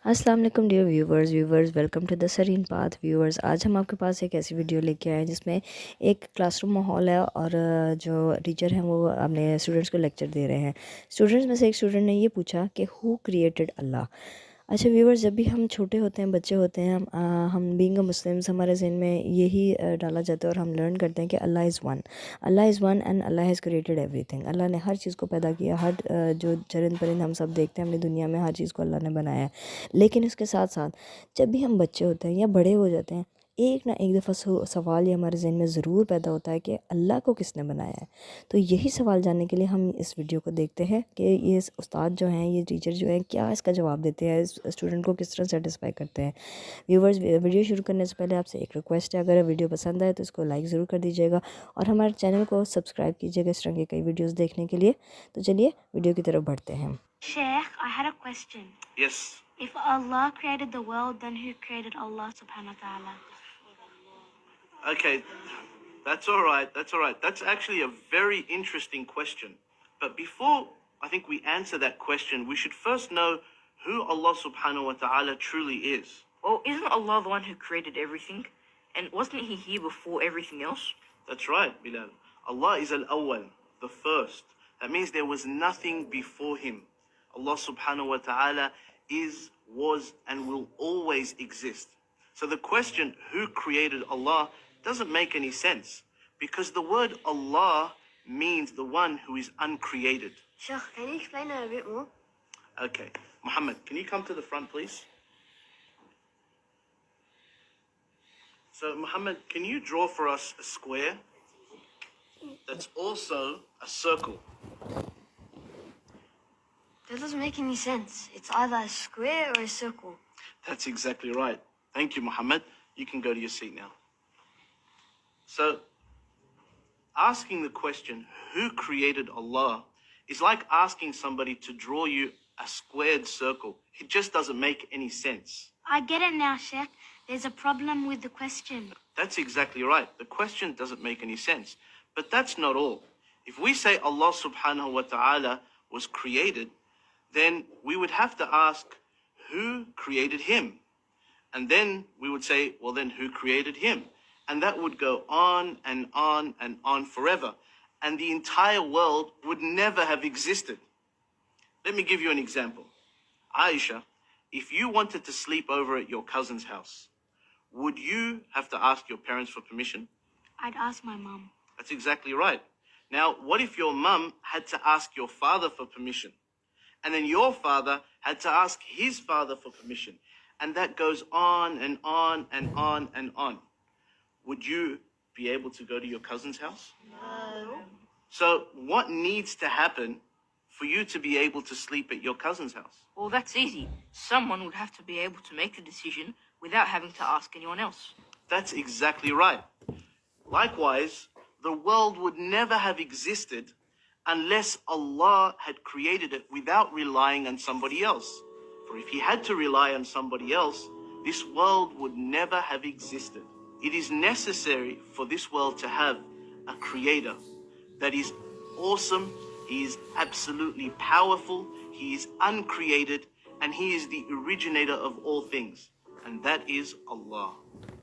अस्सलाम वालेकुम dear viewers welcome to the Sareen path viewers. आज हम आपके पास एक ऐसी वीडियो लेके आए हैं जिसमें एक क्लासरूम माहौल है और जो टीचर हैं वो अपने स्टूडेंट्स को लेक्चर दे रहे हैं। स्टूडेंट्स में से एक स्टूडेंट ने ये पूछा कि हु क्रिएटेड अल्लाह। अच्छा व्यूवर्स, जब भी हम छोटे होते हैं, बच्चे होते हैं, हम बीइंग अ मुस्लिम्स, हमारे ज़हन में यही डाला जाता है और हम लर्न करते हैं कि Allah is one. Allah is one and Allah has created everything. Allah ने हर चीज़ को पैदा किया। हर जो चरिंद परिंद हम सब देखते हैं अपनी दुनिया में, हर चीज़ को अल्लाह ने बनाया है। लेकिन इसके साथ साथ जब भी हम बच्चे होते हैं या बड़े हो जाते हैं, एक ना एक दफ़ा सवाल ये हमारे जहन में ज़रूर पैदा होता है कि अल्लाह को किसने बनाया है। तो यही सवाल जानने के लिए हम इस वीडियो को देखते हैं कि ये उस्ताद जो हैं, ये टीचर जो हैं, क्या इसका जवाब देते हैं, इस स्टूडेंट को किस तरह सेटिस्फाई करते हैं। व्यूवर्स, वीडियो शुरू करने से पहले आपसे एक रिक्वेस्ट है, अगर वीडियो पसंद आए तो इसको लाइक ज़रूर कर दीजिएगा और हमारे चैनल को सब्सक्राइब कीजिएगा इस तरह के कई वीडियोज़ देखने के लिए। तो चलिए वीडियो की तरफ बढ़ते हैं। Sheikh, I had a question. Yes. If Allah created the world, then who created Allah subhanahu wa ta'ala? Okay, that's all right. That's all right. That's actually a very interesting question. But before I think we answer that question, we should first know who Allah subhanahu wa ta'ala truly is. Well, isn't Allah the one who created everything? And wasn't he here before everything else? That's right, Bilal. Allah is al-awwal, the first. That means there was nothing before him. Allah subhanahu wa ta'ala is, was, and will always exist. So the question, who created Allah, doesn't make any sense because the word Allah means the one who is uncreated. Sheikh, can you explain that a bit more? Okay. Muhammad, can you come to the front, please? So, Muhammad, can you draw for us a square that's also a circle? That doesn't make any sense. It's either a square or a circle. That's exactly right. Thank you, Muhammad. You can go to your seat now. So, asking the question, who created Allah, is like asking somebody to draw you a squared circle. It just doesn't make any sense. I get it now, Sheikh. There's a problem with the question. That's exactly right. The question doesn't make any sense. But that's not all. If we say Allah subhanahu wa ta'ala was created, then we would have to ask who created him. And then we would say, well, then who created him? And that would go on and on and on forever. And the entire world would never have existed. Let me give you an example. Aisha, if you wanted to sleep over at your cousin's house, would you have to ask your parents for permission? I'd ask my mom. That's exactly right. Now, what if your mum had to ask your father for permission? And then your father had to ask his father for permission. And that goes on and on and on and on. Would you be able to go to your cousin's house? No. So what needs to happen for you to be able to sleep at your cousin's house? Well, that's easy. Someone would have to be able to make the decision without having to ask anyone else. That's exactly right. Likewise, the world would never have existed unless Allah had created it without relying on somebody else. For if he had to rely on somebody else, this world would never have existed. It is necessary for this world to have a creator that is awesome, he is absolutely powerful, he is uncreated, and he is the originator of all things. And that is Allah.